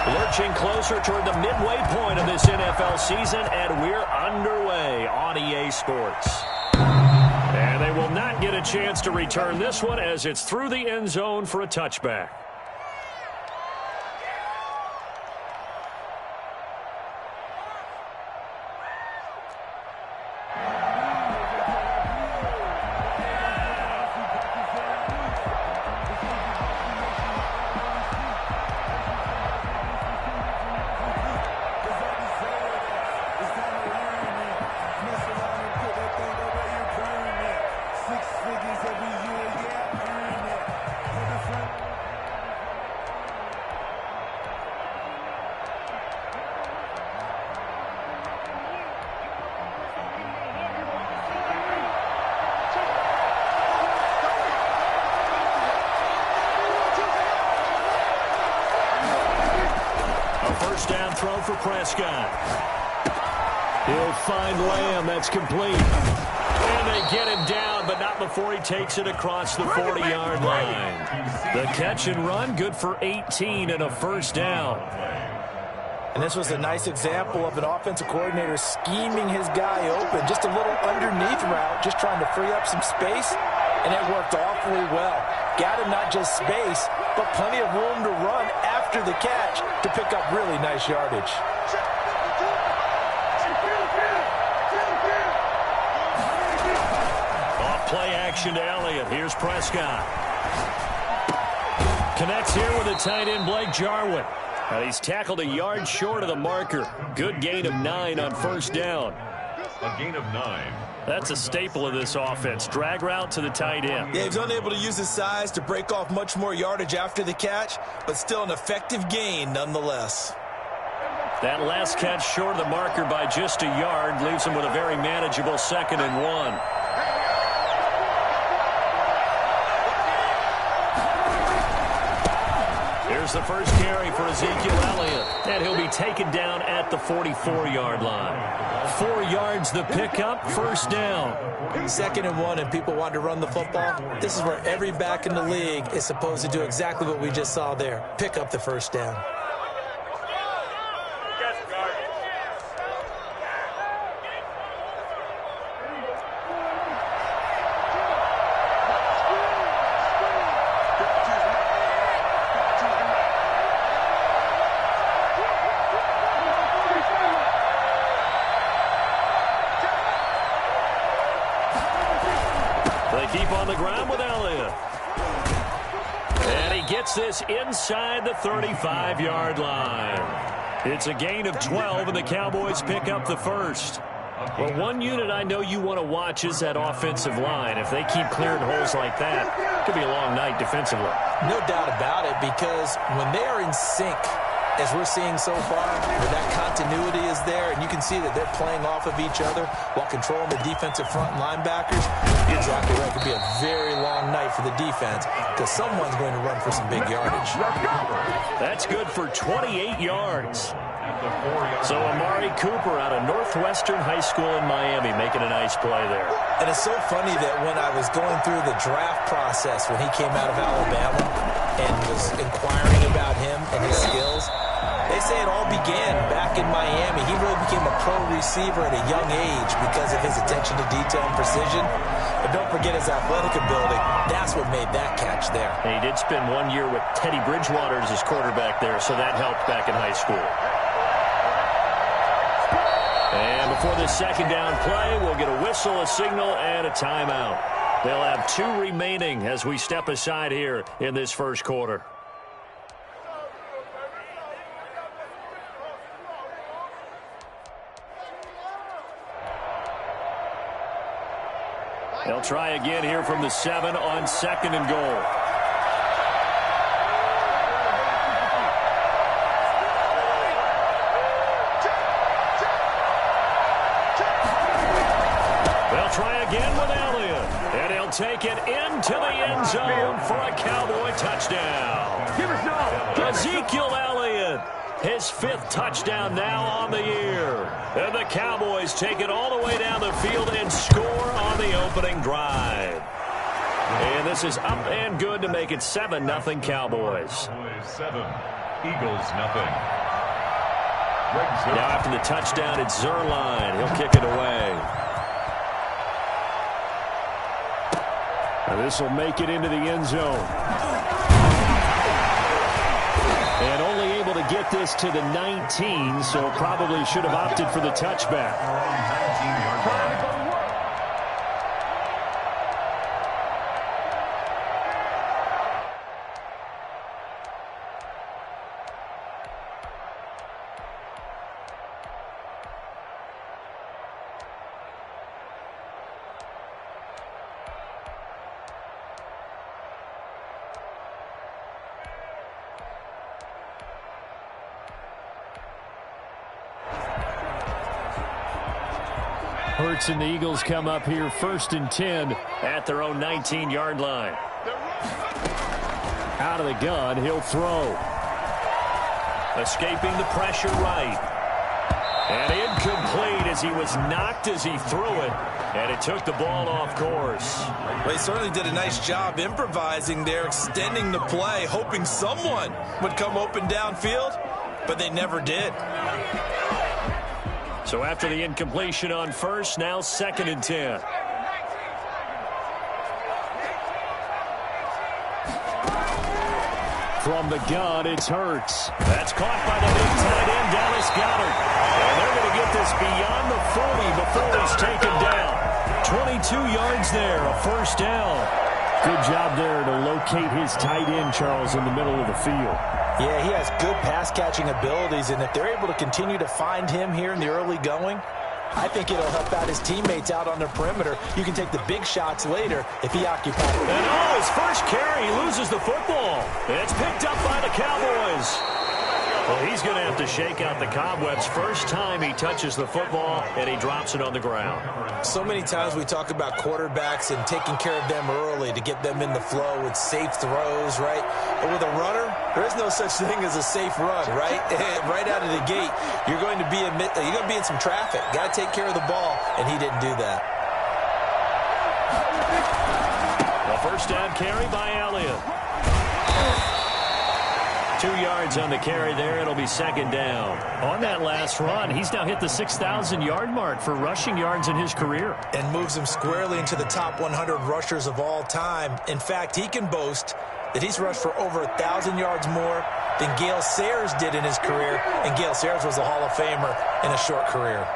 Lurching closer toward the midway point of this NFL season, and we're underway on EA Sports. And they will not get a chance to return this one as it's through the end zone for a touchback. First down throw for Prescott. He'll find Lamb. That's complete. And they get him down, but not before he takes it across the 40-yard line. The catch and run, good for 18 and a first down. And this was a nice example of an offensive coordinator scheming his guy open. Just a little underneath route, just trying to free up some space, and it worked awfully well. Got him not just space, but plenty of room to run after the catch to pick up really nice yardage. Off play action to Elliott. Here's Prescott. Connects here with a tight end, Blake Jarwin. And he's tackled a yard short of the marker. Good gain of 9 on first down. A gain of 9. That's a staple of this offense. Drag route to the tight end. Yeah, he's unable to use his size to break off much more yardage after the catch, but still an effective gain nonetheless. That last catch short of the marker by just a yard leaves him with a very manageable 2nd and 1. Here's the first carry for Ezekiel Elliott, and he'll be taken down at the 44-yard line. 4 yards the pickup, first down. 2nd and 1, and people want to run the football. This is where every back in the league is supposed to do exactly what we just saw there. Pick up the first down. Keep on the ground with Elliott. And he gets this inside the 35-yard line. It's a gain of 12, and the Cowboys pick up the first. Well, one unit I know you want to watch is that offensive line. If they keep clearing holes like that, it could be a long night defensively. No doubt about it, because when they are in sync, as we're seeing so far, where that continuity is there, and you can see that they're playing off of each other while controlling the defensive front linebackers, you're exactly right. It could be a very long night for the defense because someone's going to run for some big yardage. That's good for 28 yards. So Amari Cooper out of Northwestern High School in Miami making a nice play there. And it's so funny that when I was going through the draft process when he came out of Alabama and was inquiring about him and his skills, they say it all began back in Miami. He really became a pro receiver at a young age because of his attention to detail and precision. But don't forget his athletic ability. That's what made that catch there. And he did spend 1 year with Teddy Bridgewater as his quarterback there, so that helped back in high school. And before this second down play, we'll get a whistle, a signal, and a timeout. They'll have 2 remaining as we step aside here in this first quarter. They'll try again here from the 7 on 2nd and goal. They'll try again with Elliott, and he'll take it into the end zone for a Cowboy touchdown. Ezekiel Elliott, his 5th touchdown now on the year. And the Cowboys take it all the way down the field and score on the opening drive. And this is up and good to make it 7-0 Cowboys. 7, Eagles 0. Now after the touchdown, it's Zerline. He'll kick it away. And this will make it into the end zone. And only able to get this to the 19, so probably should have opted for the touchback. 19-yard line. Hurts and the Eagles come up here 1st and 10 at their own 19-yard line. Out of the gun, he'll throw. Escaping the pressure right. And incomplete as he was knocked as he threw it. And it took the ball off course. Well, he certainly did a nice job improvising there, extending the play, hoping someone would come open downfield, but they never did. So after the incompletion on first, now 2nd and 10. From the gun, it's Hurts. That's caught by the big tight end, Dallas Goedert. And they're going to get this beyond the 40 before he's taken down. 22 yards there, a 1st down. Good job there to locate his tight end, Charles, in the middle of the field. Yeah, he has good pass-catching abilities, and if they're able to continue to find him here in the early going, I think it'll help out his teammates out on the perimeter. You can take the big shots later if he occupies it. And his first carry, he loses the football. It's picked up by the Cowboys. Well, he's going to have to shake out the cobwebs first time he touches the football, and he drops it on the ground. So many times we talk about quarterbacks and taking care of them early to get them in the flow with safe throws, right? But with a runner, there is no such thing as a safe run, right? Right out of the gate, you're going to be in some traffic. Got to take care of the ball, and he didn't do that. A 1st down carry by Elliott. 2 yards on the carry there. It'll be 2nd down. On that last run, he's now hit the 6,000-yard mark for rushing yards in his career. And moves him squarely into the top 100 rushers of all time. In fact, he can boast that he's rushed for over 1,000 yards more than Gale Sayers did in his career. And Gale Sayers was a Hall of Famer in a short career.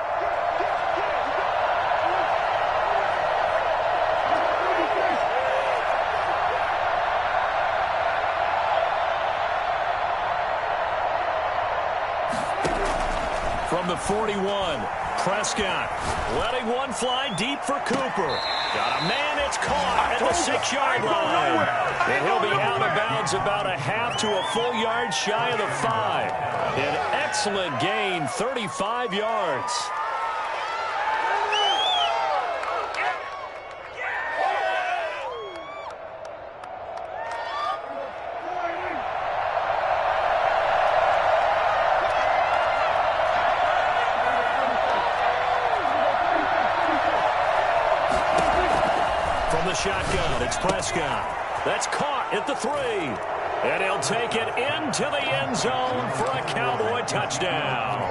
From the 41, Prescott letting one fly deep for Cooper. Got a man, it's caught at the 6-yard line. And he'll be out of bounds about a half to a full yard shy of the 5. An excellent gain, 35 yards. Shotgun, it's Prescott. That's caught at the 3. And he'll take it into the end zone for a Cowboy touchdown.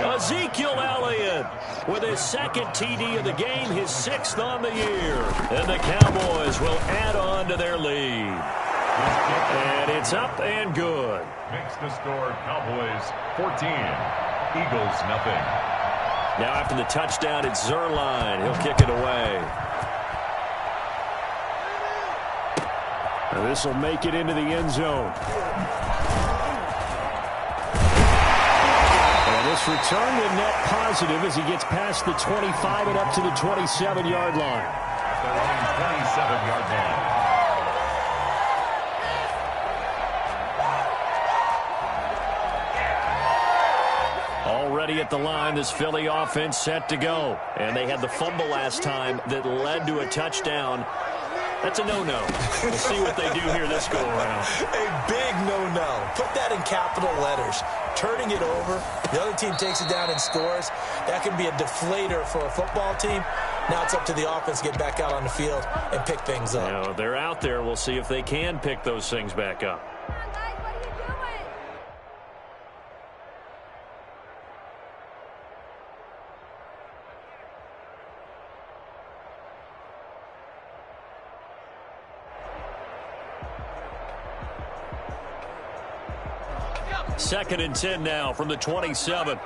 Ezekiel Elliott with his 2nd TD of the game, his 6th on the year. And the Cowboys will add on to their lead. And it's up and good. Makes the score Cowboys 14, Eagles 0. Now after the touchdown, it's Zerline. He'll kick it away. Now this will make it into the end zone. And this return to net positive as he gets past the 25 and up to the 27-yard line. Their own 27-yard line. Already at the line, this Philly offense set to go. And they had the fumble last time that led to a touchdown. That's a no-no. We'll see what they do here this go-around. A big no-no. Put that in capital letters. Turning it over, the other team takes it down and scores. That can be a deflator for a football team. Now it's up to the offense to get back out on the field and pick things up. You know, they're out there. We'll see if they can pick those things back up. Second and 10 now from the 27.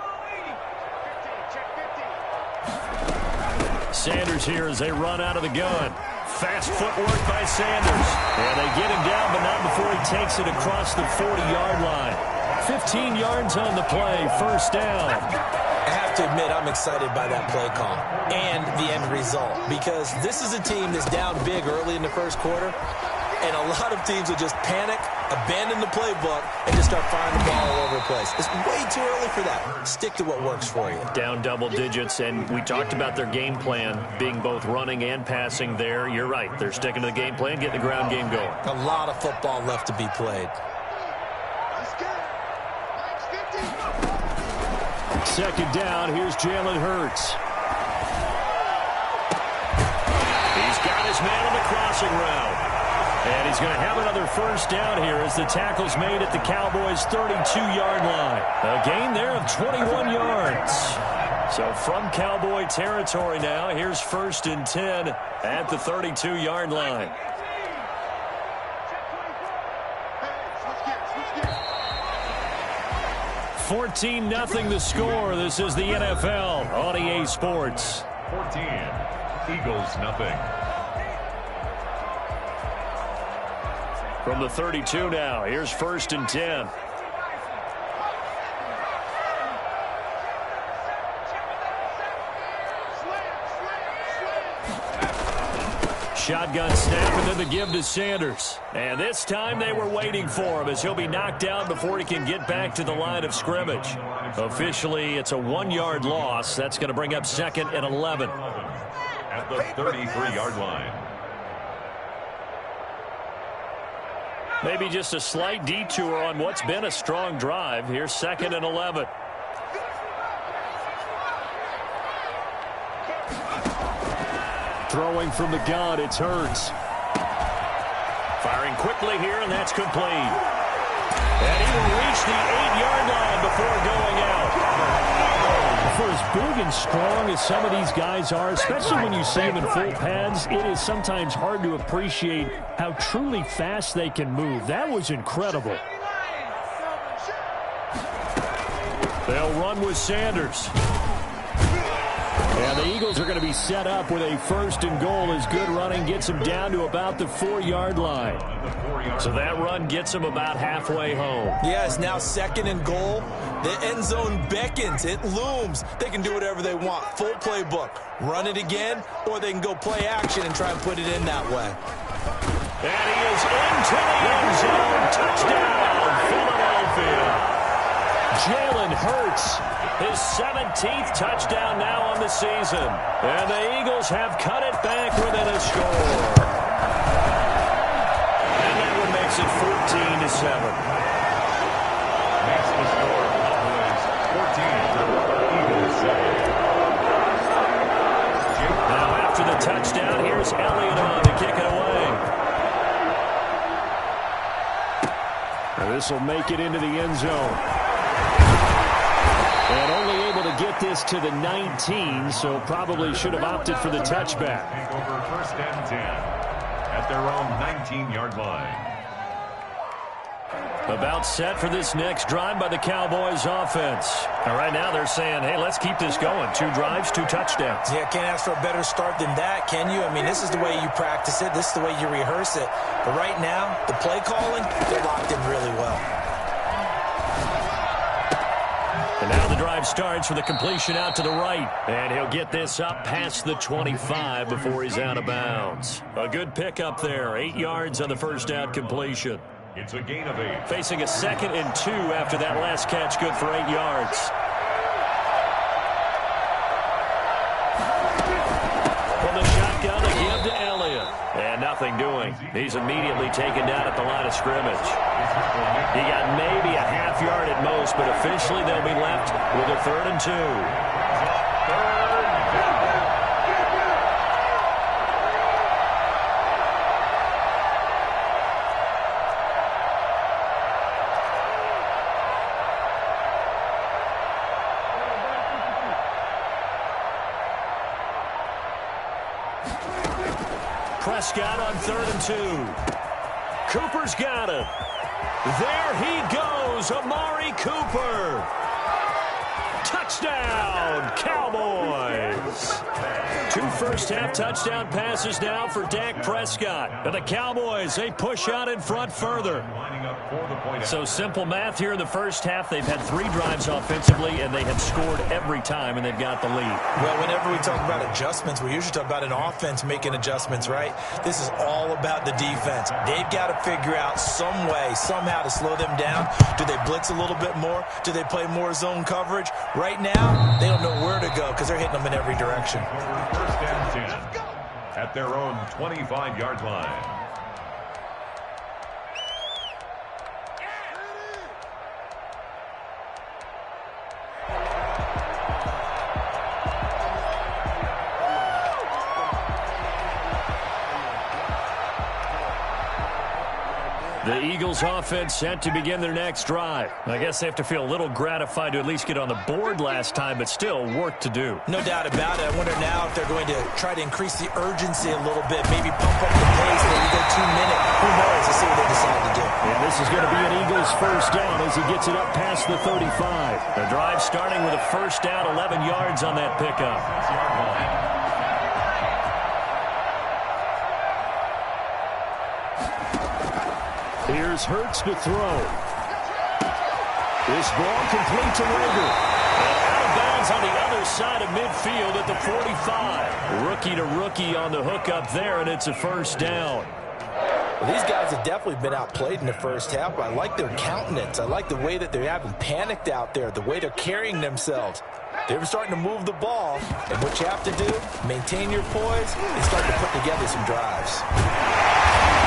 Sanders here as they run out of the gun. Fast footwork by Sanders. And they get him down, but not before he takes it across the 40-yard line. 15 yards on the play, first down. I have to admit, I'm excited by that play call and the end result, because this is a team that's down big early in the first quarter, and a lot of teams will just panic, abandon the playbook, and just start firing the ball all over the place. It's way too early for that. Stick to what works for you. Down double digits, and we talked about their game plan being both running and passing there. You're right. They're sticking to the game plan, getting the ground game going. A lot of football left to be played. Second down, here's Jalen Hurts. He's got his man on the crossing route. And he's going to have another first down here as the tackle's made at the Cowboys' 32-yard line. A gain there of 21 yards. So from Cowboy territory now, here's first and 10 at the 32-yard line. $14-0 the score. This is the NFL on EA Sports. 14, Eagles nothing. From the 32 now, here's first and 10. Shotgun snap and then the give to Sanders. And this time they were waiting for him as he'll be knocked down before he can get back to the line of scrimmage. Officially, it's a 1-yard loss. That's going to bring up second and 11. At the 33-yard line. Maybe just a slight detour on what's been a strong drive. Here's second and 11. Throwing from the gun, it's Hurts. Firing quickly here, and that's complete. And he will reach the 8-yard line before going out. For as big and strong as some of these guys are, especially when you see them in full pads, it is sometimes hard to appreciate how truly fast they can move. That was incredible. They'll run with Sanders. And the Eagles are going to be set up with a first and goal as good running gets them down to about the 4-yard line. So that run gets them about halfway home. Yeah, it's now second and goal. The end zone beckons. It looms. They can do whatever they want. Full playbook. Run it again, or they can go play action and try and put it in that way. And he is into the end zone. Touchdown, Philadelphia. Jalen Hurts, his 17th touchdown now on the season. And the Eagles have cut it back within a score. And that one makes it 14-7. Makes the score Cowboys 14, Eagles 7. Now after the touchdown, here's Elliott on to kick it away. And this will make it into the end zone. And only able to get this to the 19, so probably should have opted for the touchback. Take over first and 10 at their own 19-yard line. About set for this next drive by the Cowboys offense. And right now they're saying, hey, let's keep this going. 2 drives, 2 touchdowns. Yeah, can't ask for a better start than that, can you? I mean, this is the way you practice it. This is the way you rehearse it. But right now, the play calling, they're locked in really well. And now the drive starts with a completion out to the right. And he'll get this up past the 25 before he's out of bounds. A good pickup there. 8 yards on the first down completion. It's a gain of 8. Facing a second and 2 after that last catch, good for 8 yards. From the shotgun, a give to Elliott. And nothing doing. He's immediately taken down at the line of scrimmage. He got maybe a half yard at most, but officially they'll be left with a 3rd and 2. Prescott on 3rd and 2. Cooper's got him. There he goes, Amari Cooper. Touchdown, Cowboys. 2 first-half touchdown passes now for Dak Prescott. And the Cowboys, they push out in front further. So simple math here in the first half. They've had 3 drives offensively, and they have scored every time, and they've got the lead. Well, whenever we talk about adjustments, we usually talk about an offense making adjustments, right? This is all about the defense. They've got to figure out some way, somehow to slow them down. Do they blitz a little bit more? Do they play more zone coverage? Right now, they don't know where to go because they're hitting them in every direction. First and 10 at their own 25-yard line. The Eagles offense set to begin their next drive. I guess they have to feel a little gratified to at least get on the board last time, but still work to do. No doubt about it. I wonder now if they're going to try to increase the urgency a little bit, maybe pump up the pace, maybe go 2 minutes. Who knows? Let's see what they decide to do. And this is going to be an Eagles first down as he gets it up past the 35. The drive starting with a first down, 11 yards on that pickup. Here's Hurts to throw. This ball complete to Rager. And out of bounds on the other side of midfield at the 45. Rookie to rookie on the hookup there, and it's a first down. Well, these guys have definitely been outplayed in the first half. I like their countenance. I like the way that they haven't panicked out there, the way they're carrying themselves. They're starting to move the ball, and what you have to do, maintain your poise and start to put together some drives.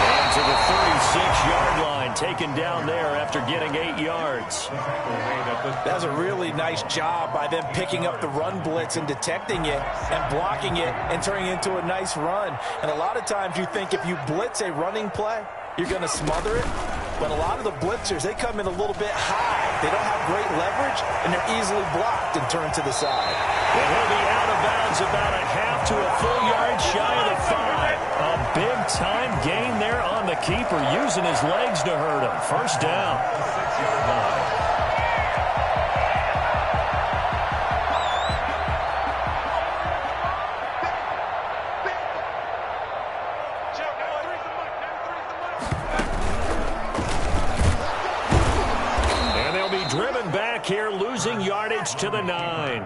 And to the 36-yard line, taken down there after getting 8 yards. That was a really nice job by them picking up the run blitz and detecting it and blocking it and turning it into a nice run. And a lot of times you think if you blitz a running play, you're going to smother it. But a lot of the blitzers, they come in a little bit high. They don't have great leverage, and they're easily blocked and turned to the side. And he'll be out of bounds about a half to a full yard shy of the 5. A big-time gain there on the keeper, using his legs to hurt him. First down. Driven back here, losing yardage to the 9.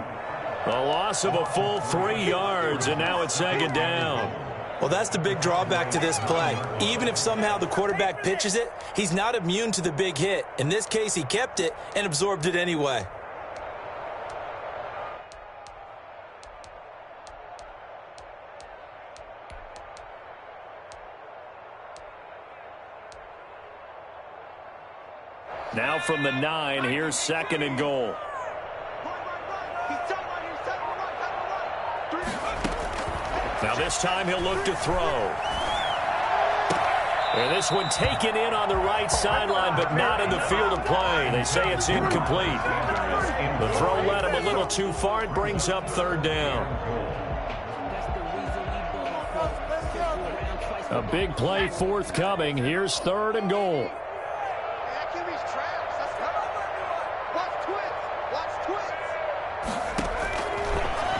A loss of a full 3 yards, and now it's second down. Well, that's the big drawback to this play. Even if somehow the quarterback pitches it, he's not immune to the big hit. In this case, he kept it and absorbed it anyway. Now from the 9, here's second and goal. Now this time he'll look to throw. And this one taken in on the right sideline, but not in the field of play. They say it's incomplete. The throw led him a little too far. It brings up third down. A big play forthcoming. Here's third and goal.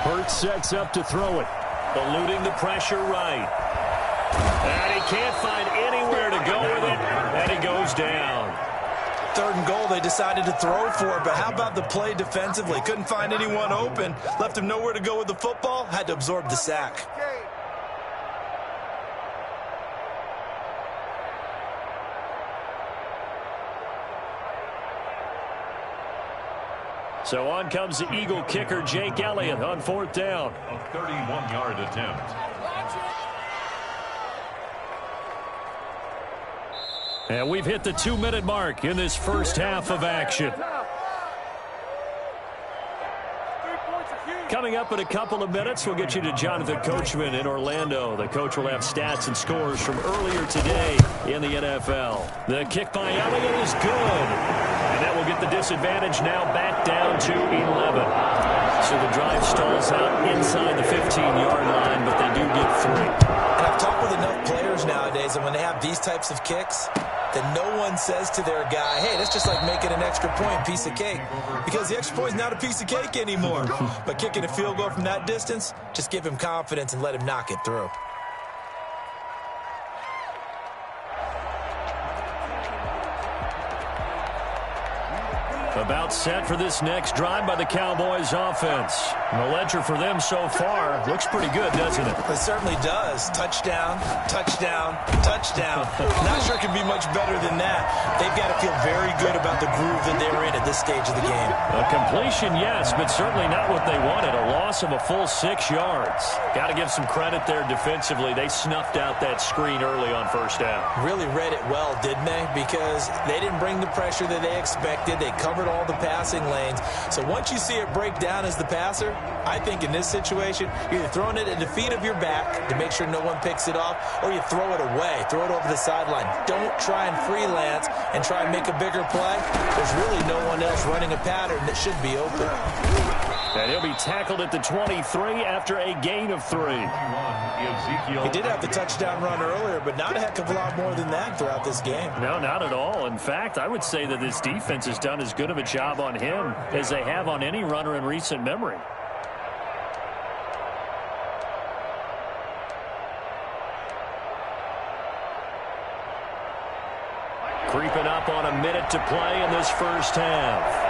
Hurts sets up to throw it. Eluding the pressure right. And he can't find anywhere to go with it. And he goes down. Third and goal, they decided to throw for it. But how about the play defensively? Couldn't find anyone open. Left him nowhere to go with the football. Had to absorb the sack. So on comes the Eagle kicker, Jake Elliott, on fourth down. A 31-yard attempt. And we've hit the 2-minute mark in this first half of action. Coming up in a couple of minutes, we'll get you to Jonathan Coachman in Orlando. The coach will have stats and scores from earlier today in the NFL. The kick by Elliott is good. And that will get the disadvantage now back down to 11. So the drive stalls out inside the 15-yard line, but they do get 3. And I've talked with enough players nowadays, and when they have these types of kicks, that no one says to their guy, hey, that's just like making an extra point, piece of cake. Because the extra point is not a piece of cake anymore. But kicking a field goal from that distance, just give him confidence and let him knock it through. About set for this next drive by the Cowboys offense. And the ledger for them so far looks pretty good, doesn't it? It certainly does. Touchdown, touchdown, touchdown. Not sure it can be much better than that. They've got to feel very good about the groove that they're in at this stage of the game. A completion, yes, but certainly not what they wanted. A loss of a full 6 yards. Got to give some credit there defensively. They snuffed out that screen early on first down. Really read it well, didn't they? Because they didn't bring the pressure that they expected. They covered all the passing lanes. So once you see it break down as the passer, I think in this situation, you're either throwing it at the feet of your back to make sure no one picks it off, or you throw it away, throw it over the sideline. Don't try and freelance and try and make a bigger play. There's really no one else running a pattern that should be open. And he'll be tackled at the 23 after a gain of 3. He did have the touchdown run earlier, but not a heck of a lot more than that throughout this game. No, not at all. In fact, I would say that this defense has done as good of a job on him as they have on any runner in recent memory. Creeping up on a minute to play in this first half.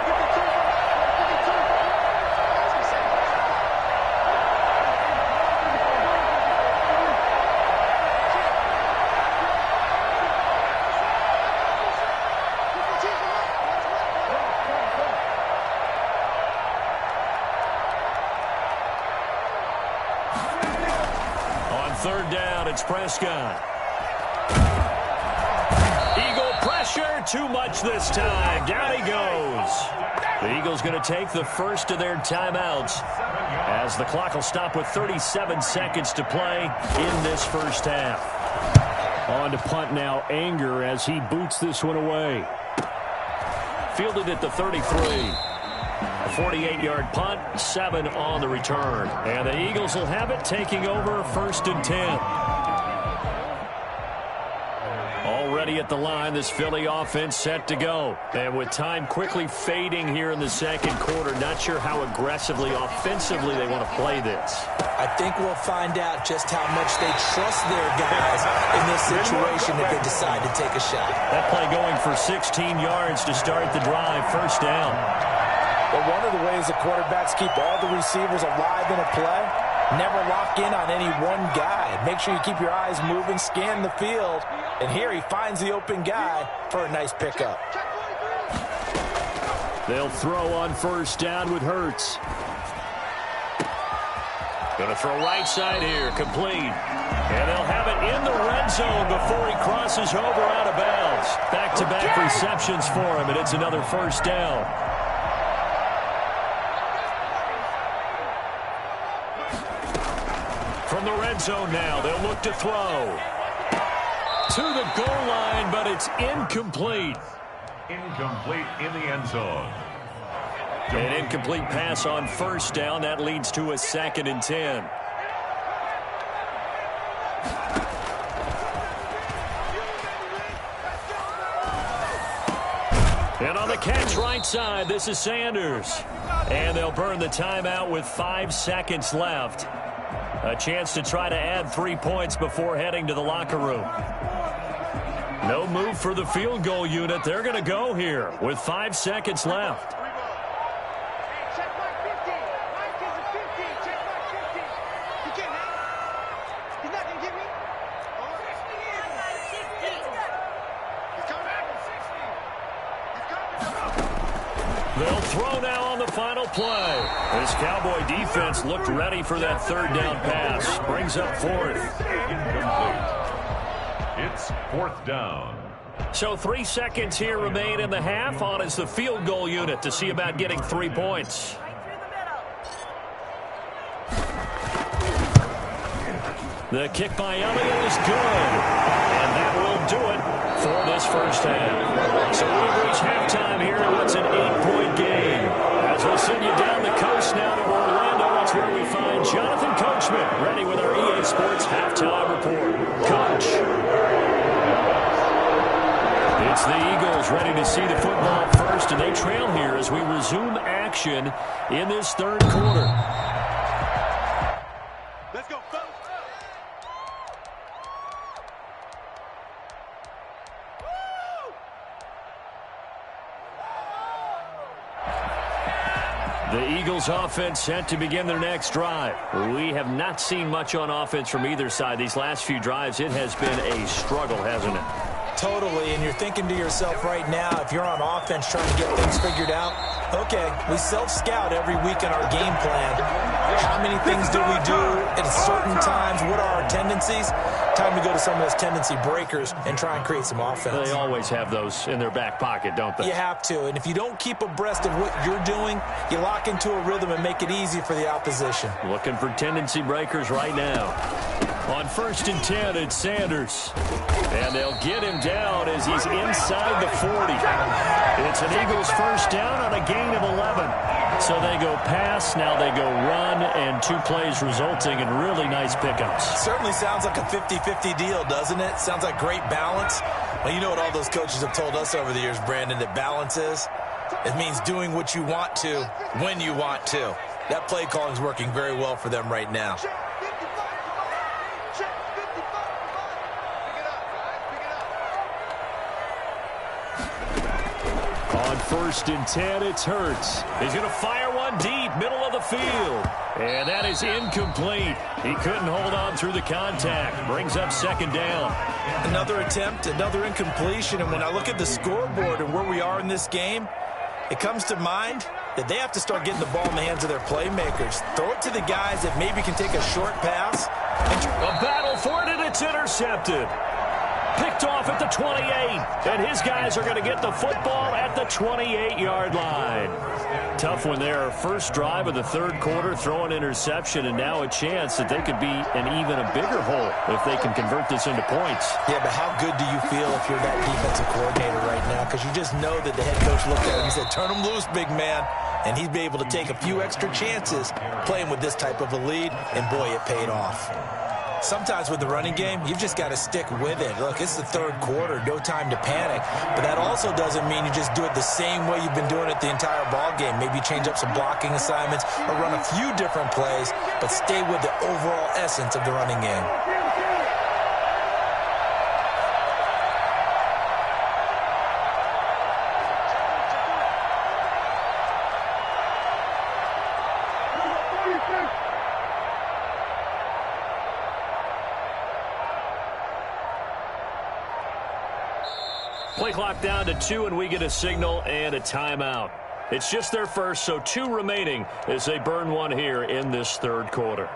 Third down, it's Prescott. Eagle pressure, too much this time. Down he goes. The Eagles going to take the first of their timeouts as the clock will stop with 37 seconds to play in this first half. On to punt now, Anger as he boots this one away. Fielded at the 33. A 48-yard punt, 7 on the return. And the Eagles will have it, taking over first and 10. Already at the line, this Philly offense set to go. And with time quickly fading here in the second quarter, not sure how aggressively, offensively they want to play this. I think we'll find out just how much they trust their guys in this situation if they decide to take a shot. That play going for 16 yards to start the drive, first down. But one of the ways the quarterbacks keep all the receivers alive in a play, never lock in on any one guy. Make sure you keep your eyes moving, scan the field, and here he finds the open guy for a nice pickup. They'll throw on first down with Hurts. Going to throw right side here, complete. And they'll have it in the red zone before he crosses over out of bounds. Back-to-back receptions for him, and it's another first down. From the red zone now, they'll look to throw. To the goal line, but it's incomplete. Incomplete in the end zone. An incomplete pass on first down. That leads to a 2nd and 10. And on the catch right side, this is Sanders. And they'll burn the timeout with 5 seconds left. A chance to try to add 3 points before heading to the locker room. No move for the field goal unit. They're going to go here with 5 seconds left. They'll throw now on the final play. This Cowboy defense looked ready for that third down pass. Brings up 4th. It's 4th down. So 3 seconds here remain in the half. On is the field goal unit to see about getting 3 points. The kick by Elliott is good. And that will do it for this first half. So we've reached halftime here in what's an 8-point game. As we'll send you down the coast now to Orlando. where we find Jonathan Coachman, ready with our EA Sports halftime report. Coach. It's the Eagles ready to see the football first, and they trail here as we resume action in this third quarter. Let's go. The Eagles offense set to begin their next drive. We have not seen much on offense from either side. These last few drives, it has been a struggle, hasn't it? Totally, and you're thinking to yourself right now, if you're on offense trying to get things figured out, okay, we self-scout every week in our game plan. How many things do we do at certain times? What are our tendencies? Time to go to some of those tendency breakers and try and create some offense. They always have those in their back pocket, don't they? You have to, and if you don't keep abreast of what you're doing, you lock into a rhythm and make it easy for the opposition. Looking for tendency breakers right now. On 1st and 10, it's Sanders. And they'll get him down as he's inside the 40. It's an Eagles first down on a gain of 11. So they go pass, now they go run, and 2 plays resulting in really nice pickups. Certainly sounds like a 50-50 deal, doesn't it? Sounds like great balance. Well, you know what all those coaches have told us over the years, Brandon, that balance is? It means doing what you want to when you want to. That play calling is working very well for them right now. On 1st and 10, it's Hurts. He's going to fire one deep, middle of the field. And that is incomplete. He couldn't hold on through the contact. Brings up 2nd down. Another attempt, another incompletion. And when I look at the scoreboard and where we are in this game, it comes to mind that they have to start getting the ball in the hands of their playmakers. Throw it to the guys that maybe can take a short pass. A battle for it, and it's intercepted. Picked off at the 28, and his guys are going to get the football at the 28-yard line. Tough when they're first drive of the third quarter, throw an interception, and now a chance that they could be in even a bigger hole if they can convert this into points. Yeah, but how good do you feel if you're that defensive coordinator right now? Because you just know that the head coach looked at him and said, turn him loose, big man. And he'd be able to take a few extra chances playing with this type of a lead, and boy, it paid off. Sometimes with the running game, you've just got to stick with it. Look, it's the third quarter, no time to panic. But that also doesn't mean you just do it the same way you've been doing it the entire ball game. Maybe change up some blocking assignments or run a few different plays, but stay with the overall essence of the running game. Play clock down to 2, and we get a signal and a timeout. It's just their first, so 2 remaining as they burn one here in this third quarter.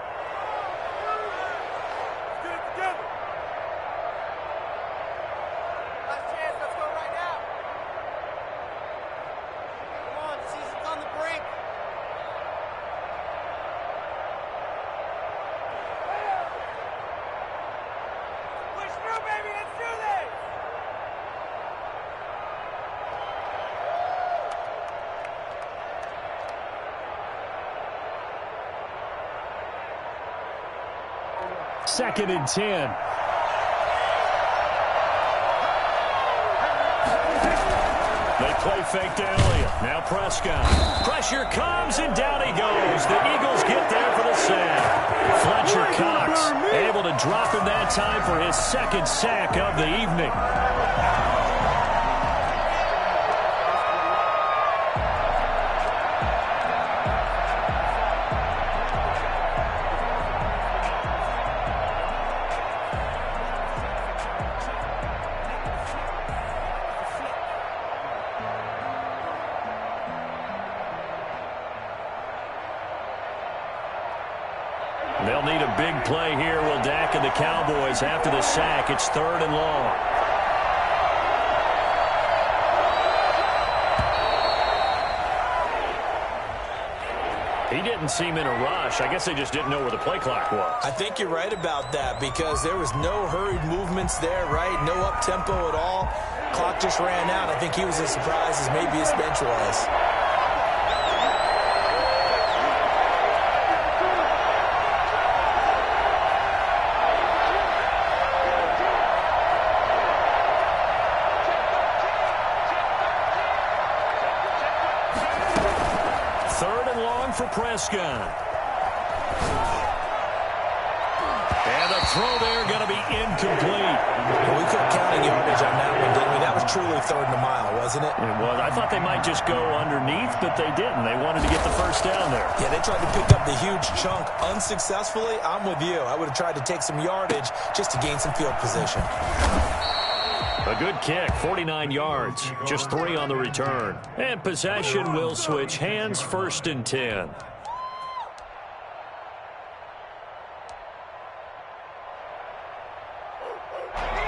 Second and 10. They play fake to Elliott. Now Prescott. Pressure comes, and down he goes. The Eagles get there for the sack. Fletcher Cox able to drop him that time for his 2nd sack of the evening. They'll need a big play here, will Dak and the Cowboys after the sack. It's 3rd and long. He didn't seem in a rush. I guess they just didn't know where the play clock was. I think you're right about that because there was no hurried movements there, right? No up-tempo at all. Clock just ran out. I think he was as surprised as maybe his bench was. for Prescott. And the throw there going to be incomplete. Well, we couldn't count yardage on that one, didn't we? That was truly third and a mile, wasn't it? It was. I thought they might just go underneath, but they didn't. They wanted to get the first down there. Yeah, they tried to pick up the huge chunk unsuccessfully. I'm with you. I would have tried to take some yardage just to gain some field position. A good kick, 49 yards, just 3 on the return. And possession will switch hands, 1st and 10.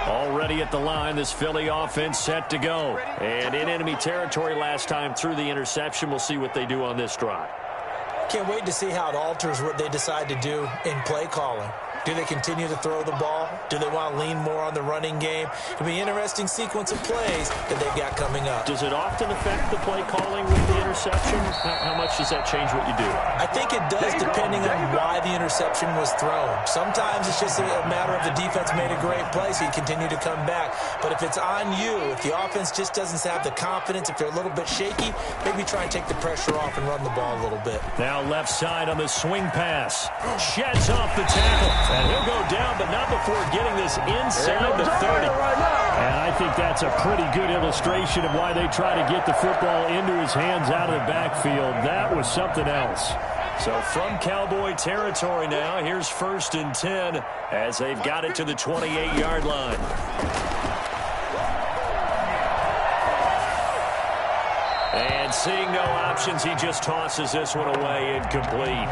Already at the line, this Philly offense set to go. And in enemy territory last time through the interception. We'll see what they do on this drive. Can't wait to see how it alters what they decide to do in play calling. Do they continue to throw the ball? Do they want to lean more on the running game? It'll be an interesting sequence of plays that they've got coming up. Does it often affect the play calling with the interception? How much does that change what you do? I think it does depending on why the interception was thrown. Sometimes it's just a matter of the defense made a great play, so you continue to come back. But if it's on you, if the offense just doesn't have the confidence, if they're a little bit shaky, maybe try and take the pressure off and run the ball a little bit. Now left side on the swing pass. Sheds off the tackle. And he'll go down, but not before getting this inside the 30. And I think that's a pretty good illustration of why they try to get the football into his hands out of the backfield. That was something else. So from Cowboy territory now, here's 1st and 10 as they've got it to the 28-yard line. And seeing no options, he just tosses this one away, incomplete.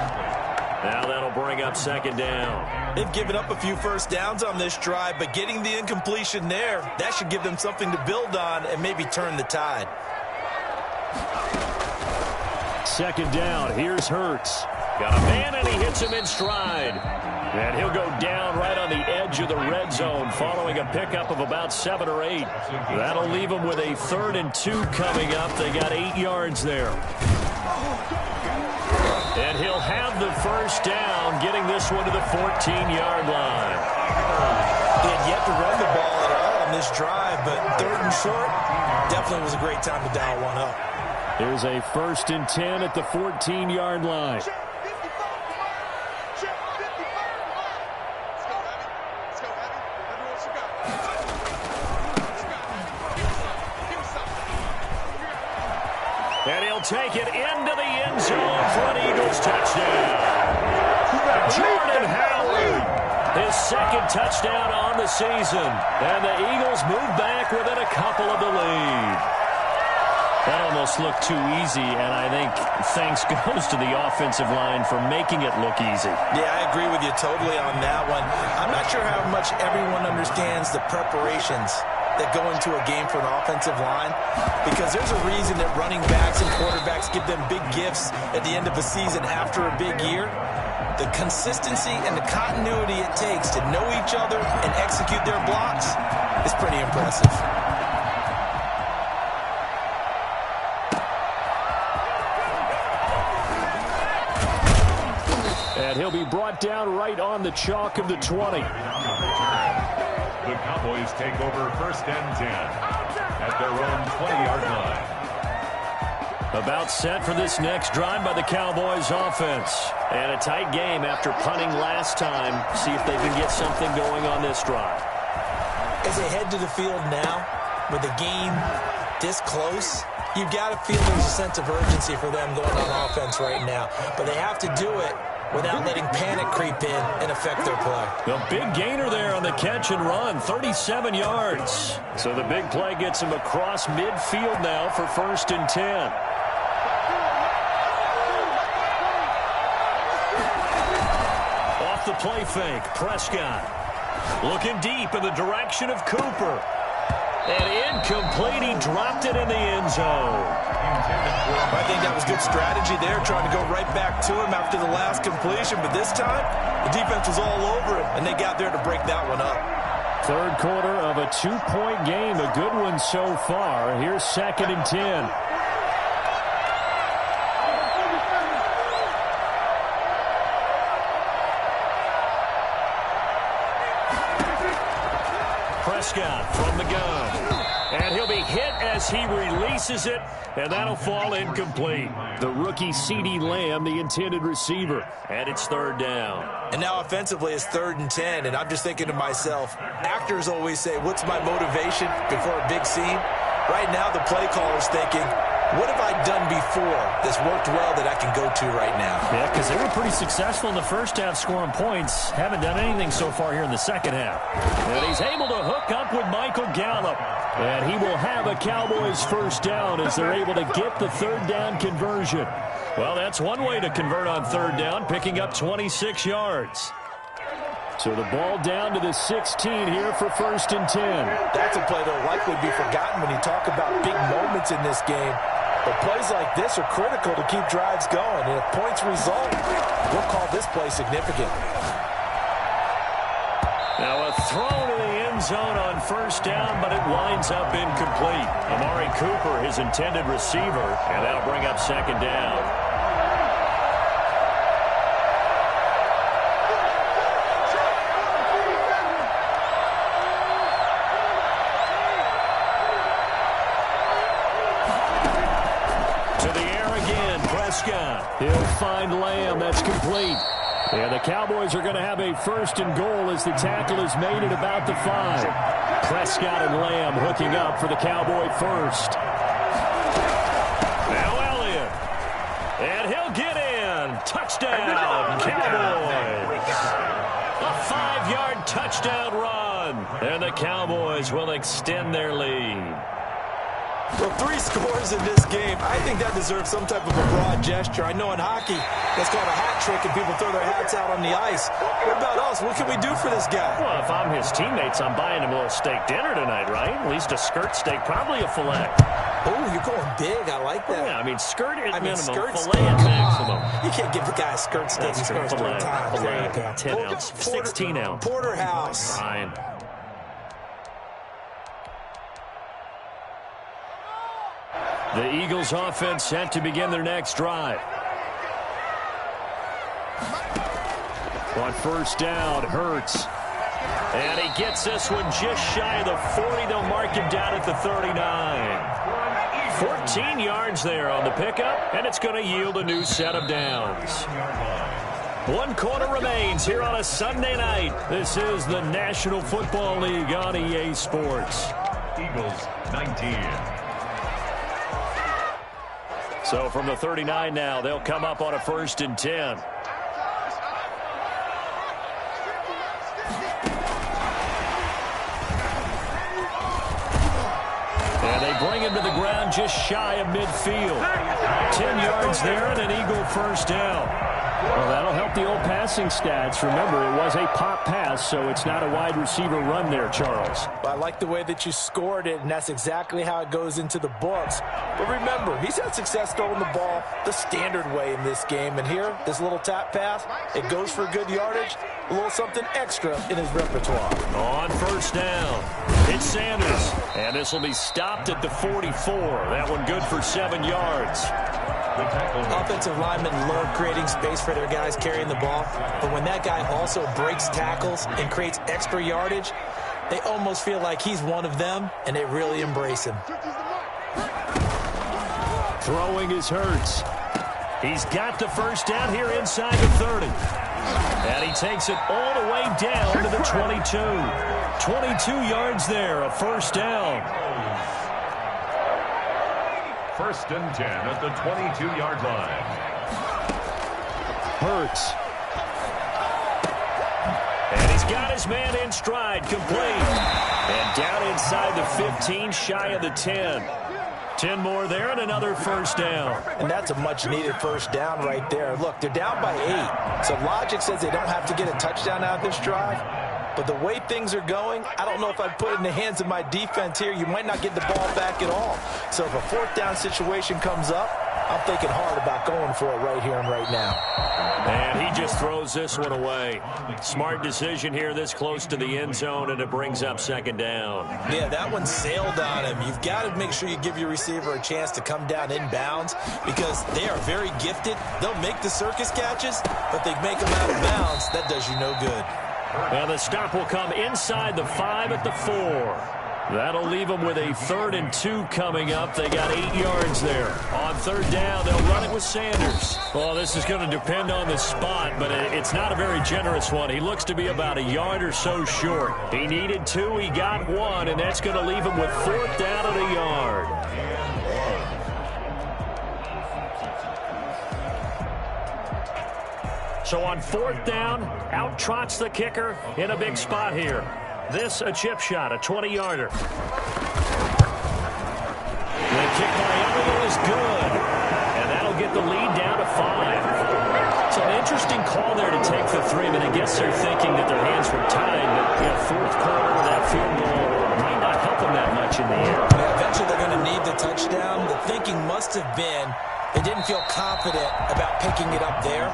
Now that'll bring up 2nd down. They've given up a few first downs on this drive, but getting the incompletion there, that should give them something to build on and maybe turn the tide. 2nd down. Here's Hurts. Got a man, and he hits him in stride. And he'll go down right on the edge of the red zone following a pickup of about 7 or 8. That'll leave him with a 3rd and 2 coming up. They got 8 yards there. And he'll have the first down, getting this one to the 14-yard line. They had yet to run the ball at all on this drive, but 3rd and short definitely was a great time to dial one up. Here's a 1st and 10 at the 14-yard line. And he'll take it into the end zone for an Eagles touchdown. Jordan Howard, his 2nd touchdown on the season. And the Eagles move back within a couple of the lead. That almost looked too easy, and I think thanks goes to the offensive line for making it look easy. Yeah, I agree with you totally on that one. I'm not sure how much everyone understands the preparations that go into a game for an offensive line, because there's a reason that running backs and quarterbacks give them big gifts at the end of a season after a big year. The consistency and the continuity it takes to know each other and execute their blocks is pretty impressive. And he'll be brought down right on the chalk of the 20. The Cowboys take over 1st and 10 at their own 20-yard line. About set for this next drive by the Cowboys offense. And a tight game after punting last time. See if they can get something going on this drive. As they head to the field now, with the game this close, you've got to feel there's a sense of urgency for them going on offense right now. But they have to do it without letting panic creep in and affect their play. The big gainer there on the catch and run, 37 yards. So the big play gets him across midfield now for 1st and 10. Off the play fake, Prescott looking deep in the direction of Cooper. And incomplete, he dropped it in the end zone. I think that was good strategy there, trying to go right back to him after the last completion. But this time, the defense was all over it, and they got there to break that one up. 3rd quarter of a 2-point game. A good one so far. Here's 2nd and 10. Prescott from the gun. And And he'll be hit as he releases it, and that'll fall incomplete. The rookie C.D. Lamb, the intended receiver. And it's third down. And now offensively it's 3rd and 10, and I'm just thinking to myself, actors always say, what's my motivation before a big scene? Right now the play caller's thinking, what have I done before that's worked well that I can go to right now? Yeah, because they were pretty successful in the first half scoring points. Haven't done anything so far here in the second half. And he's able to hook up with Michael Gallup. And he will have a Cowboys first down as they're able to get the third down conversion. Well, that's one way to convert on third down, picking up 26 yards. So the ball down to the 16 here for 1st and 10. That's a play that will likely be forgotten when you talk about big moments in this game. But plays like this are critical to keep drives going. And if points result, we'll call this play significant. Now a throw to the end zone on first down, but it winds up incomplete. Amari Cooper, his intended receiver, and that'll bring up second down. He'll find Lamb. That's complete. And the Cowboys are going to have a 1st and goal as the tackle is made at about the 5. Prescott and Lamb hooking up for the Cowboy first. Now Elliott. And he'll get in. Touchdown, Cowboys. A 5-yard touchdown run. And the Cowboys will extend their lead. Well, 3 scores in this game. I think that deserves some type of a broad gesture. I know in hockey, that's called a hat trick, and people throw their hats out on the ice. What about us? What can we do for this guy? Well, if I'm his teammates, I'm buying him a little steak dinner tonight, right? At least a skirt steak, probably a fillet. Oh, you're going big. I like that. Yeah, I mean, skirt at minimum, skirt fillet steak. at maximum. You can't give the guy a skirt steak. That's He scores 3 times. Fillet, There you go. 10 ounce, 16 ounce. Porterhouse. Fine. The Eagles offense set to begin their next drive. On first down, Hurts. And he gets this one just shy of the 40. They'll mark him down at the 39. 14 yards there on the pickup, and it's going to yield a new set of downs. 1 quarter remains here on a Sunday night. This is the National Football League on EA Sports. Eagles 19. So from the 39 now, they'll come up on a 1st and 10. And they bring him to the ground just shy of midfield. 10 yards there and an Eagle first down. Well, that'll help the old passing stats. Remember, it was a pop pass, so it's not a wide receiver run there, Charles. I like the way that you scored it, and that's exactly how it goes into the books. But remember, he's had success throwing the ball the standard way in this game. And here, this little tap pass, it goes for good yardage, a little something extra in his repertoire. On first down, it's Sanders. And this will be stopped at the 44. That one good for 7 yards. Offensive linemen love creating space for their guys carrying the ball, but when that guy also breaks tackles and creates extra yardage, they almost feel like he's one of them, and they really embrace him. Throwing is Hurts. He's got the first down here inside the 30. And he takes it all the way down to the 22. 22 yards there, a first down. 1st and 10 at the 22-yard line. Hurts. And he's got his man in stride, complete. And down inside the 15, shy of the 10. 10 more there and another first down. And that's a much-needed first down right there. Look, they're down by 8. So logic says they don't have to get a touchdown out of this drive. But the way things are going, I don't know if I'd put it in the hands of my defense here. You might not get the ball back at all. So if a 4th down situation comes up, I'm thinking hard about going for it right here and right now. And he just throws this one away. Smart decision here this close to the end zone, and it brings up second down. Yeah, that one sailed on him. You've got to make sure you give your receiver a chance to come down inbounds because they are very gifted. They'll make the circus catches, but they make them out of bounds. That does you no good. And the stop will come inside the 5 at the 4. That'll leave them with a 3rd and 2 coming up. They got 8 yards there. On 3rd down, they'll run it with Sanders. Well, this is going to depend on the spot, but it's not a very generous one. He looks to be about a yard or so short. He needed 2, he got 1, and that's going to leave him with 4th down at a yard. So on 4th down, out trots the kicker in a big spot here. This a chip shot, a 20-yarder. The kick by Everett is good, and that'll get the lead down to 5. So an interesting call there to take the 3, but I guess they're thinking that their hands were tied, but 4th quarter, that field goal might not help them that much in the end. Yeah, eventually they're going to need the touchdown. The thinking must have been they didn't feel confident about picking it up there,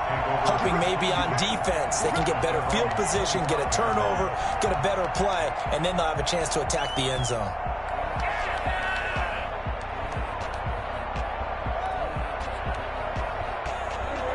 hoping maybe on defense they can get better field position, get a turnover, get a better play, and then they'll have a chance to attack the end zone.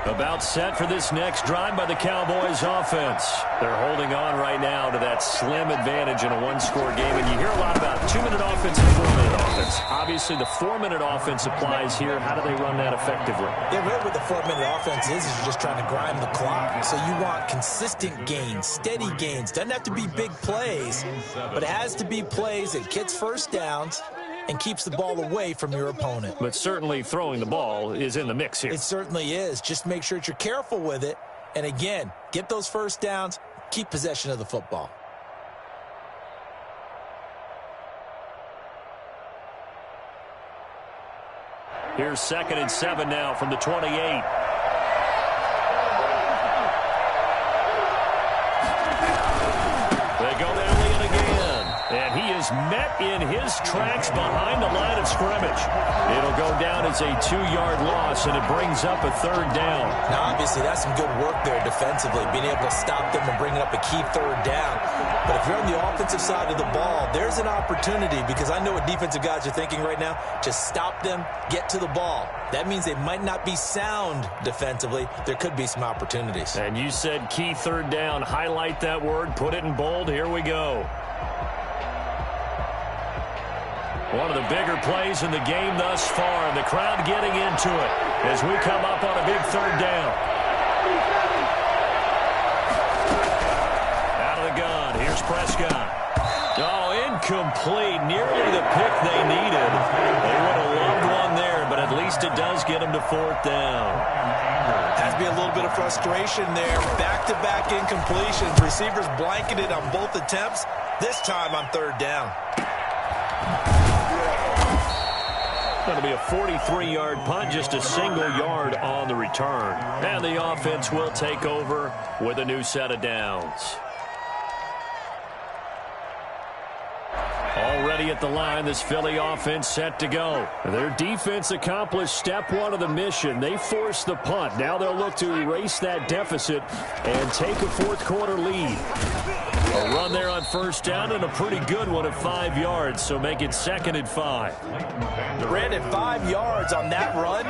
About set for this next drive by the Cowboys offense. They're holding on right now to that slim advantage in a one-score game. And you hear a lot about 2-minute offense and 4-minute offense. Obviously, the 4-minute offense applies here. How do they run that effectively? Yeah, really what the 4-minute offense is you're just trying to grind the clock. So you want consistent gains, steady gains. Doesn't have to be big plays, but it has to be plays that gets first downs and keeps the ball away from your opponent. But certainly throwing the ball is in the mix here. It certainly is. Just make sure that you're careful with it. And again, get those first downs, keep possession of the football. Here's 2nd and 7 now from the 28. They go to Elliott again. And he is met in his tracks behind the line of scrimmage. It'll go down as a 2-yard loss, and it brings up a 3rd down. Now, obviously, that's some good work there defensively, being able to stop them and bringing up a key 3rd down. But if you're on the offensive side of the ball, there's an opportunity, because I know what defensive guys are thinking right now. Just stop them, get to the ball. That means they might not be sound defensively. There could be some opportunities. And you said key 3rd down. Highlight that word. Put it in bold. Here we go. One of the bigger plays in the game thus far, and the crowd getting into it as we come up on a big 3rd down. Out of the gun, here's Prescott. Oh, incomplete, nearly the pick they needed. They would have loved one there, but at least it does get them to 4th down. Has to be a little bit of frustration there. Back-to-back incompletions. Receivers blanketed on both attempts, this time on 3rd down. Going to be a 43-yard punt, just a single yard on the return. And the offense will take over with a new set of downs. Already at the line, this Philly offense set to go. Their defense accomplished step 1 of the mission. They forced the punt. Now they'll look to erase that deficit and take a 4th quarter lead. A run there on 1st down, and a pretty good one at 5 yards, so make it 2nd and 5. Brandon, 5 yards on that run.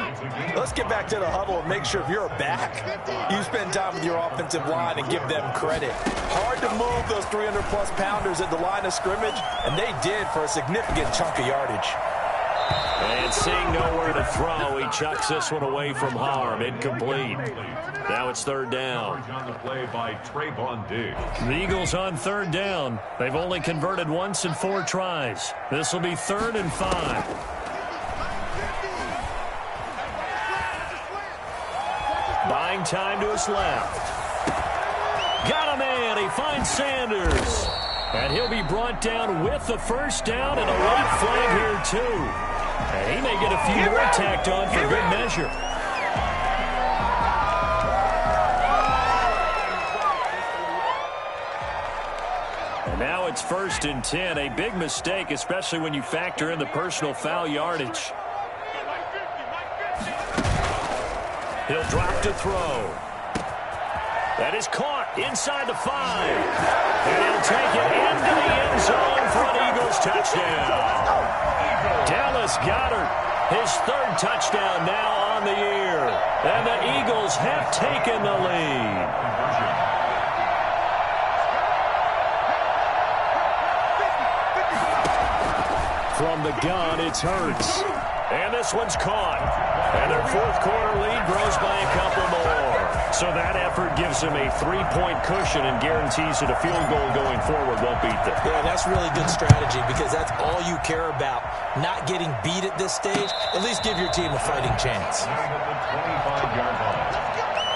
Let's get back to the huddle and make sure if you're a back, you spend time with your offensive line and give them credit. Hard to move those 300-plus pounders at the line of scrimmage, and they did for a significant chunk of yardage. And seeing nowhere to throw, he chucks this one away from harm. Incomplete. Now it's 3rd down. On the play by Trayvon Diggs. The Eagles on 3rd down. They've only converted once in 4 tries. This will be 3rd and 5. Buying time to his left. Got a man. He finds Sanders. And he'll be brought down with the 1st down and a late flag here, too. And he may get a few more tacked on for good measure. And now it's 1st and 10. A big mistake, especially when you factor in the personal foul yardage. He'll drop to throw. That is caught inside the 5. And he'll take it into the end zone for an Eagles touchdown. Dallas Goedert, his 3rd touchdown now on the year. And the Eagles have taken the lead. From the gun, it's Hurts. And this one's caught. And their fourth quarter lead grows by a couple more. So that effort gives them a 3-point cushion and guarantees that a field goal going forward won't beat them. Yeah, that's really good strategy because that's all you care about. Not getting beat at this stage. At least give your team a fighting chance. At the 25-yard line,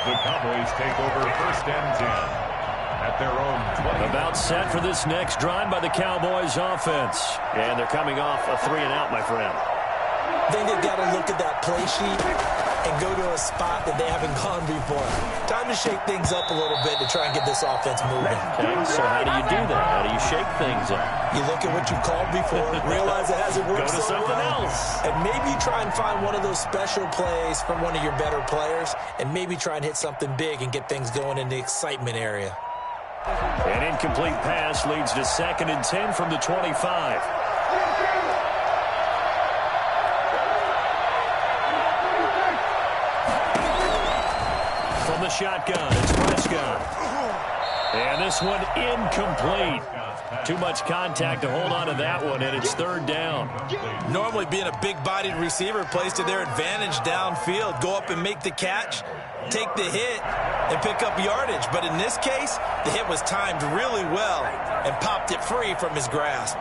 the Cowboys take over first and 10 at their own 20. About set for this next drive by the Cowboys offense. And they're coming off a 3-and-out, my friend. I think they've got to look at that play sheet and go to a spot that they haven't gone before. Time to shake things up a little bit to try and get this offense moving. Okay, so how do you do that? How do you shake things up? You look at what you called before, realize it hasn't worked Go to so something well, else. and maybe try and find one of those special plays from one of your better players, and maybe try and hit something big and get things going in the excitement area. An incomplete pass leads to 2nd and 10 from the 25. From the shotgun, it's Prescott. And this one incomplete. Too much contact to hold on to that one, and it's 3rd down. Normally being a big-bodied receiver plays to their advantage downfield. Go up and make the catch, take the hit, and pick up yardage. But in this case, the hit was timed really well and popped it free from his grasp.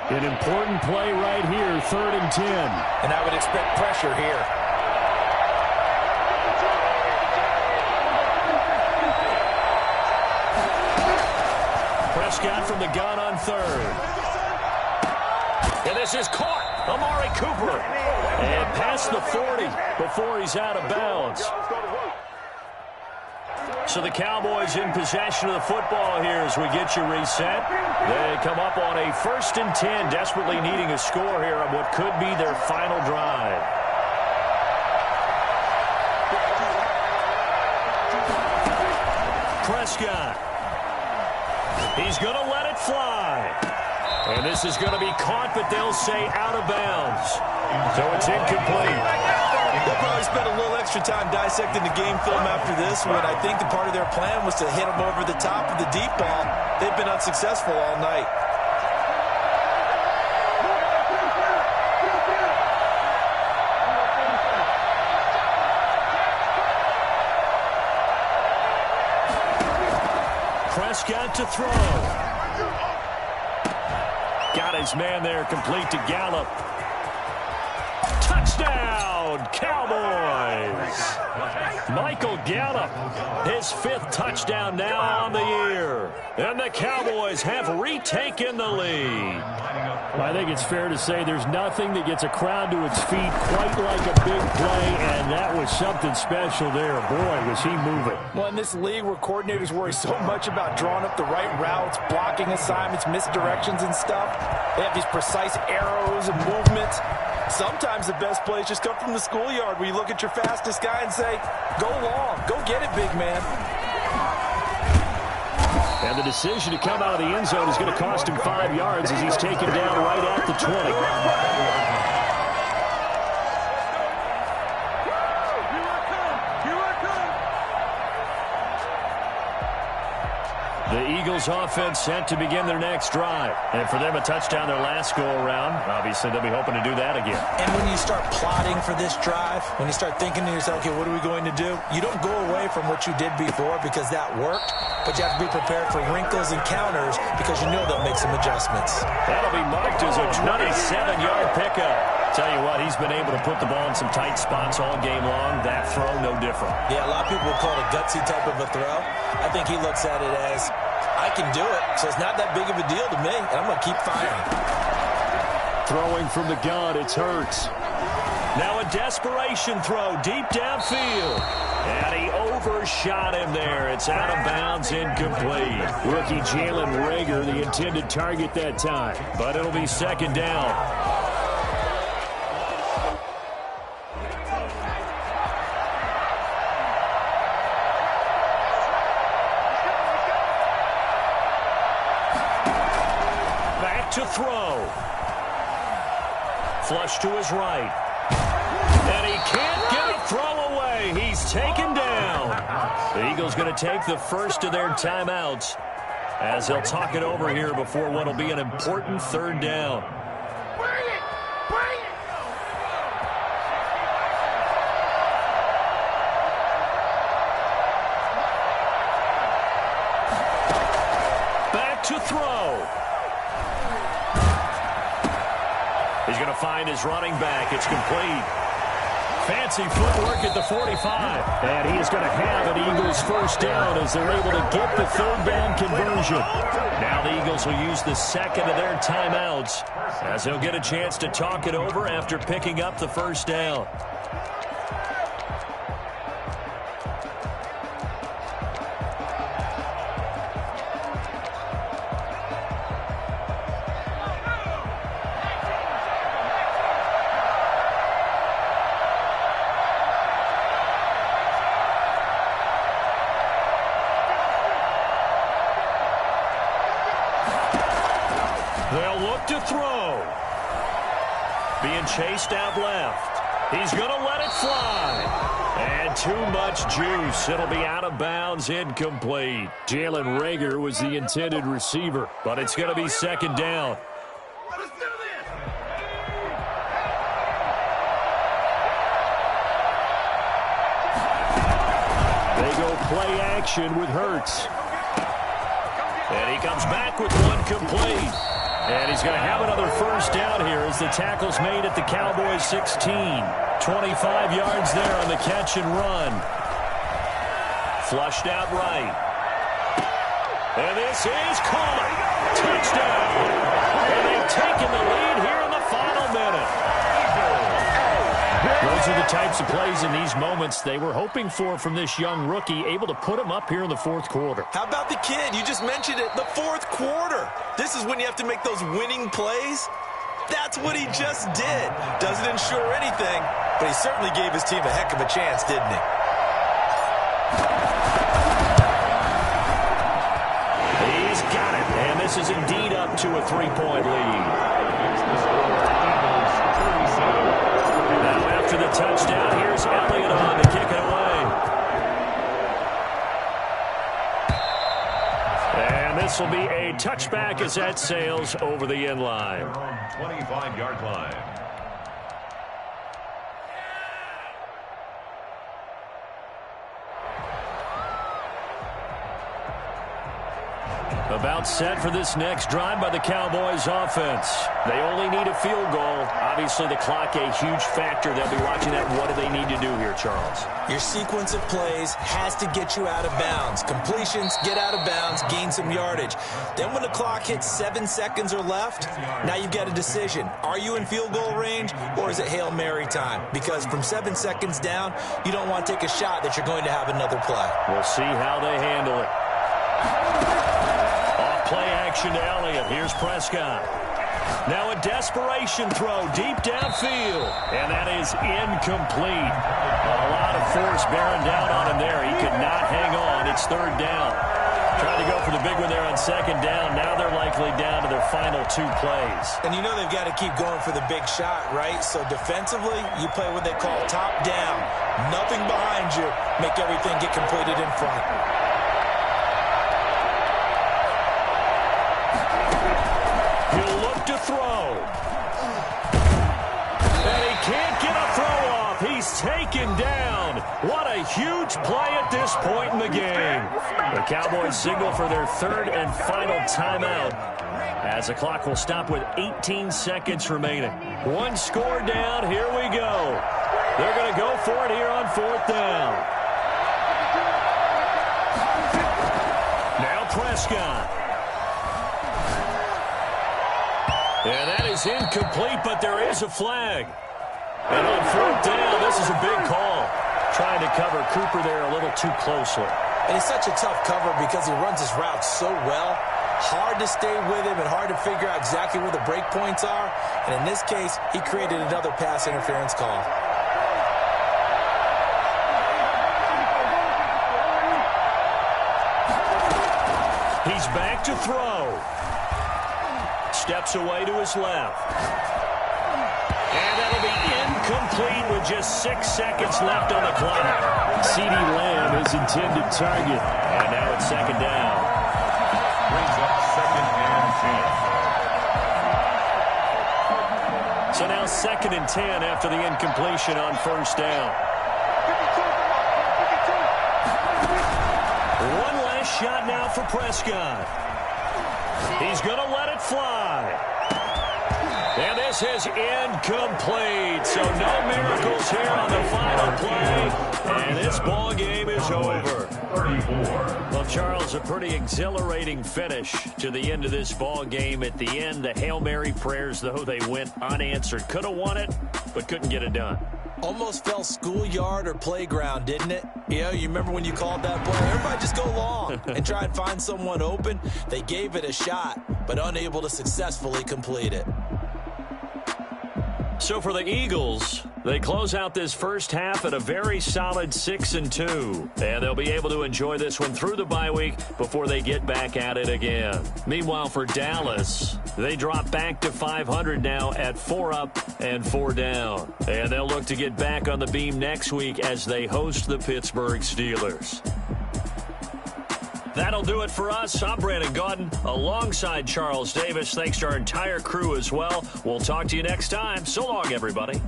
An important play right here, 3rd and 10. And I would expect pressure here. Prescott from the gun on 3rd. And this is caught. Amari Cooper. And past the 40 before he's out of bounds. So the Cowboys in possession of the football here as we get you reset. They come up on a 1st and 10, desperately needing a score here on what could be their final drive. Prescott. He's going to let it fly. And this is going to be caught, but they'll say out of bounds. So it's incomplete. They'll probably spend a little extra time dissecting the game film after this one. I think the part of their plan was to hit them over the top of the deep ball. They've been unsuccessful all night. Prescott to throw. Got his man there, complete to Gallup. Touchdown, Cowboys! Michael Gallup, his 5th touchdown now on the year. And the Cowboys have retaken the lead. I think it's fair to say there's nothing that gets a crowd to its feet quite like a big play, and that was something special there. Boy, was he moving. Well, in this league where coordinators worry so much about drawing up the right routes, blocking assignments, misdirections and stuff, they have these precise arrows and movements. Sometimes the best plays just come from the schoolyard where you look at your fastest guy and say, go long, go get it, big man. And the decision to come out of the end zone is going to cost him 5 yards as he's taken down right at the 20. The Eagles offense set to begin their next drive. And for them, a touchdown their last go-around. Obviously, they'll be hoping to do that again. And when you start plotting for this drive, when you start thinking to yourself, okay, what are we going to do? You don't go away from what you did before because that worked, but you have to be prepared for wrinkles and counters because you know they'll make some adjustments. That'll be marked as a 27-yard pickup. Tell you what, he's been able to put the ball in some tight spots all game long. That throw, no different. Yeah, a lot of people would call it a gutsy type of a throw. I think he looks at it as, I can do it, so it's not that big of a deal to me, and I'm going to keep firing. Throwing from the gun, it's Hurts. Now a desperation throw deep downfield. And he overshot him there. It's out of bounds, incomplete. Rookie Jalen Reagor, the intended target that time. But it'll be 2nd down. To throw. Flush to his right. And he can't get a throw away. He's taken down. The Eagles going to take the first of their timeouts as they'll talk it over here before what will be an important third down. Back to throw. He's going to find his running back. It's complete. Fancy footwork at the 45. And he is going to have an Eagles first down as they're able to get the third down conversion. Now the Eagles will use the second of their timeouts as they'll get a chance to talk it over after picking up the first down. They'll look to throw. Being chased out left. He's going to let it fly. And too much juice. It'll be out of bounds, incomplete. Jalen Reagor was the intended receiver, but it's going to be second down. They go play action with Hurts. And he comes back with one complete. And he's going to have another first down here as the tackle's made at the Cowboys 16. 25 yards there on the catch and run. Flushed out right. And this is caught. Touchdown. And they've taken the lead here in the final minute. Those are the types of plays in these moments they were hoping for from this young rookie, able to put him up here in the fourth quarter. How about the kid? You just mentioned it, the fourth quarter. This is when you have to make those winning plays. That's what he just did. Doesn't ensure anything, but he certainly gave his team a heck of a chance, didn't he? He's got it, and this is indeed up to a 3-point lead. Now after the touchdown, here's Elliott on to kick it away. And this will be a touchback as that sails over the end line. 25-yard line. About set for this next drive by the Cowboys offense. They only need a field goal. Obviously, the clock a huge factor. They'll be watching that. What do they need to do here, Charles? Your sequence of plays has to get you out of bounds. Completions, get out of bounds, gain some yardage. Then when the clock hits 7 seconds or left, now you've got a decision. Are you in field goal range, or is it Hail Mary time? Because from 7 seconds down, you don't want to take a shot that you're going to have another play. We'll see how they handle it. Play action to Elliott. Here's Prescott. Now a desperation throw deep downfield. And that is incomplete. A lot of force bearing down on him there. He could not hang on. It's third down. Trying to go for the big one there on second down. Now they're likely down to their final 2 plays. And you know they've got to keep going for the big shot, right? So defensively, you play what they call top down. Nothing behind you. Make everything get completed in front. He'll look to throw. And he can't get a throw off. He's taken down. What a huge play at this point in the game. The Cowboys signal for their third and final timeout as the clock will stop with 18 seconds remaining. One score down. Here we go. They're going to go for it here on fourth down. Now Prescott. And that is incomplete, but there is a flag. And on fourth down, this is a big call. Trying to cover Cooper there a little too closely. And it's such a tough cover because he runs his route so well. Hard to stay with him and hard to figure out exactly where the break points are. And in this case, he created another pass interference call. He's back to throw. Steps away to his left. And that'll be incomplete with just 6 seconds left on the clock. CeeDee Lamb is intended target. And now it's second down. Brings up 2nd and 10. So now 2nd and 10 after the incompletion on first down. One last shot now for Prescott. He's going to let it fly. And this is incomplete. So no miracles here on the final play. And this ball game is over. 34. Well, Charles, a pretty exhilarating finish to the end of this ball game. At the end, the Hail Mary prayers, though, they went unanswered. Could have won it, but couldn't get it done. Almost felt schoolyard or playground, didn't it? You know, you remember when you called that play? Everybody just go long and try and find someone open. They gave it a shot, but unable to successfully complete it. So for the Eagles, they close out this first half at a very solid 6-2. And they'll be able to enjoy this one through the bye week before they get back at it again. Meanwhile, for Dallas, they drop back to 500 now at 4 up and 4 down. And they'll look to get back on the beam next week as they host the Pittsburgh Steelers. That'll do it for us. I'm Brandon Gaudin alongside Charles Davis. Thanks to our entire crew as well. We'll talk to you next time. So long, everybody.